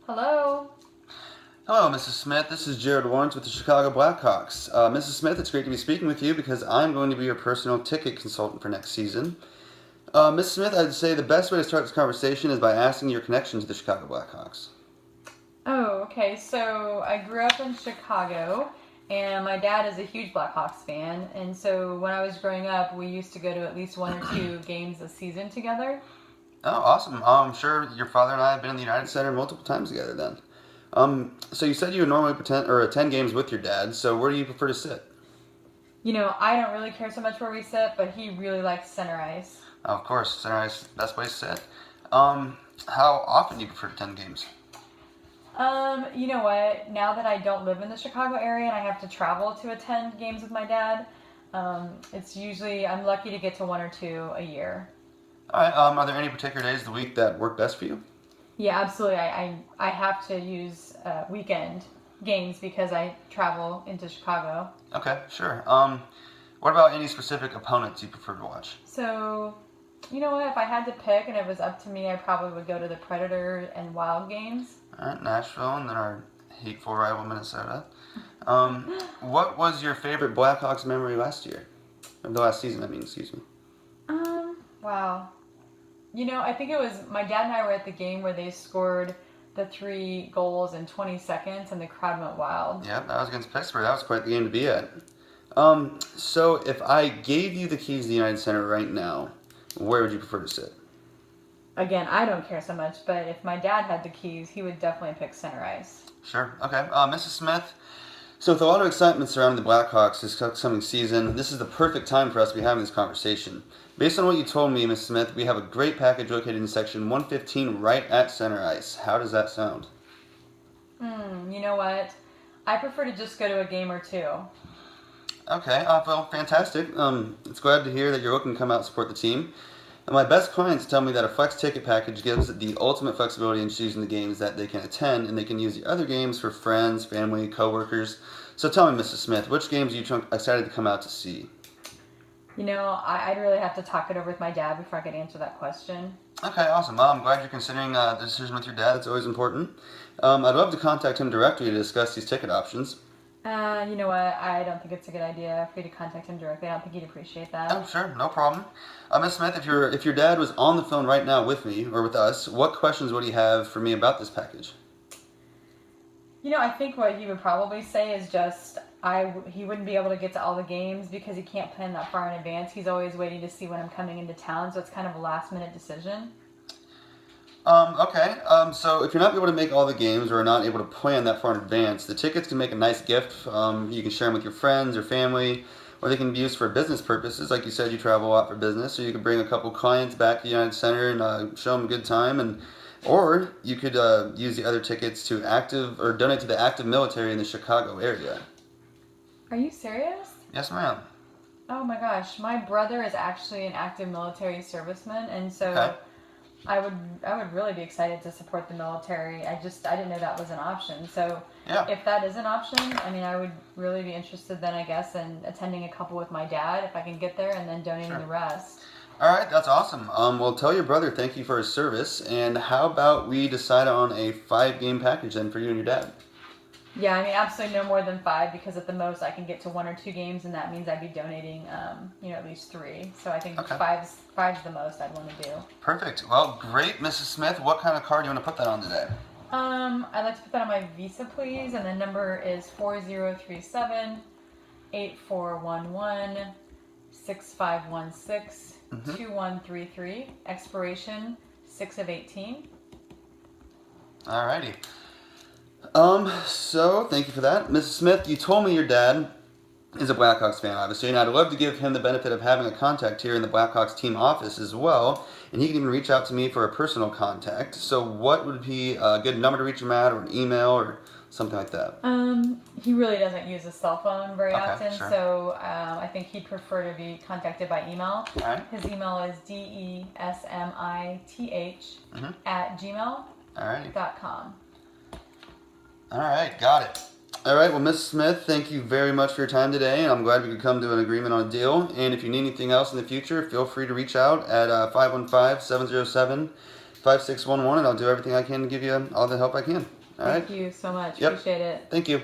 Hello. Hello, Mrs. Smith. This is Jared Lawrence with the Chicago Blackhawks. Mrs. Smith, it's great to be speaking with you because I'm going to be your personal ticket consultant for next season. Mrs. Smith, I'd say the best way to start this conversation is by asking your connection to the Chicago Blackhawks. Oh, okay. So I grew up in Chicago, and my dad is a huge Blackhawks fan. And so when I was growing up, we used to go to at least one or two games a season together. Oh, awesome. I'm sure your father and I have been in the United Center multiple times together then. So you said you would normally attend games with your dad, so where do you prefer to sit? I don't really care so much where we sit, but he really likes center ice. Of course, center ice, best place to sit. How often do you prefer to attend games? You know what? Now that I don't live in the Chicago area and I have to travel to attend games with my dad, it's usually, I'm lucky to get to one or two a year. All right, are there any particular days of the week that work best for you? Yeah, absolutely. I have to use weekend games because I travel into Chicago. Okay, sure. What about any specific opponents you prefer to watch? So, you know what? If I had to pick and it was up to me, I probably would go to the Predator and Wild games. All right, Nashville and then our hateful rival Minnesota. What was your favorite Blackhawks memory last year? Of the last season, excuse me. Wow. I think it was my dad and I were at the game where they scored the 3 goals in 20 seconds and the crowd went wild. Yep, that was against Pittsburgh. That was quite the game to be at. So if I gave you the keys to the United Center right now, where would you prefer to sit? Again, I don't care so much, but if my dad had the keys, he would definitely pick center ice. Sure. Okay. Mrs. Smith, so with a lot of excitement surrounding the Blackhawks this upcoming season, this is the perfect time for us to be having this conversation. Based on what you told me, Ms. Smith, we have a great package located in section 115 right at center ice. How does that sound? You know what? I prefer to just go to a game or two. Okay, well, fantastic. It's glad to hear that you're looking to come out and support the team. And my best clients tell me that a flex ticket package gives the ultimate flexibility in choosing the games that they can attend, and they can use the other games for friends, family, coworkers. So tell me, Mrs. Smith, which games are you excited to come out to see? I'd really have to talk it over with my dad before I could answer that question. Okay, awesome. Well, I'm glad you're considering the decision with your dad. It's always important. I'd love to contact him directly to discuss these ticket options. You know what? I don't think it's a good idea for you to contact him directly. I don't think he'd appreciate that. Oh, sure, no problem. Ms. Smith, if your dad was on the phone right now with me or with us, what questions would he have for me about this package? I think what he would probably say is just he wouldn't be able to get to all the games because he can't plan that far in advance. He's always waiting to see when I'm coming into town, so it's kind of a last-minute decision. Okay. So if you're not able to make all the games or are not able to plan that far in advance, the tickets can make a nice gift. You can share them with your friends or family, or they can be used for business purposes. Like you said, you travel a lot for business, so you can bring a couple clients back to the United Center and show them a good time. Or you could use the other tickets to donate to the active military in the Chicago area. Are you serious? Yes, ma'am. Oh my gosh, my brother is actually an active military serviceman, and so Okay. I would really be excited to support the military. I didn't know that was an option. So Yeah. if that is an option, I would really be interested then, I guess, in attending a couple with my dad if I can get there, and then donating Sure. the rest. All right, that's awesome. Well, tell your brother thank you for his service, and how about we decide on a 5-game package then for you and your dad? Yeah, absolutely no more than 5 because at the most I can get to 1 or 2 games, and that means I'd be donating, at least 3. So I think Okay. five's the most I'd want to do. Perfect. Well, great, Mrs. Smith. What kind of card do you want to put that on today? I'd like to put that on my Visa, please, and the number is 4037-8411-6516-2133, expiration 6 of 18. Alrighty. So thank you for that. Mrs. Smith, you told me your dad is a Blackhawks fan, obviously, and I'd love to give him the benefit of having a contact here in the Blackhawks team office as well, and he can even reach out to me for a personal contact. So what would be a good number to reach him at, or an email, or something like that? He really doesn't use a cell phone very Okay, often, sure. so I think he'd prefer to be contacted by email. All right. His email is desmith@gmail.com. All right, got it. All right, well, Ms. Smith, thank you very much for your time today, and I'm glad we could come to an agreement on a deal. And if you need anything else in the future, feel free to reach out at 515-707-5655. 5611, and I'll do everything I can to give you all the help I can. All right? Thank you so much. Yep. Appreciate it. Thank you.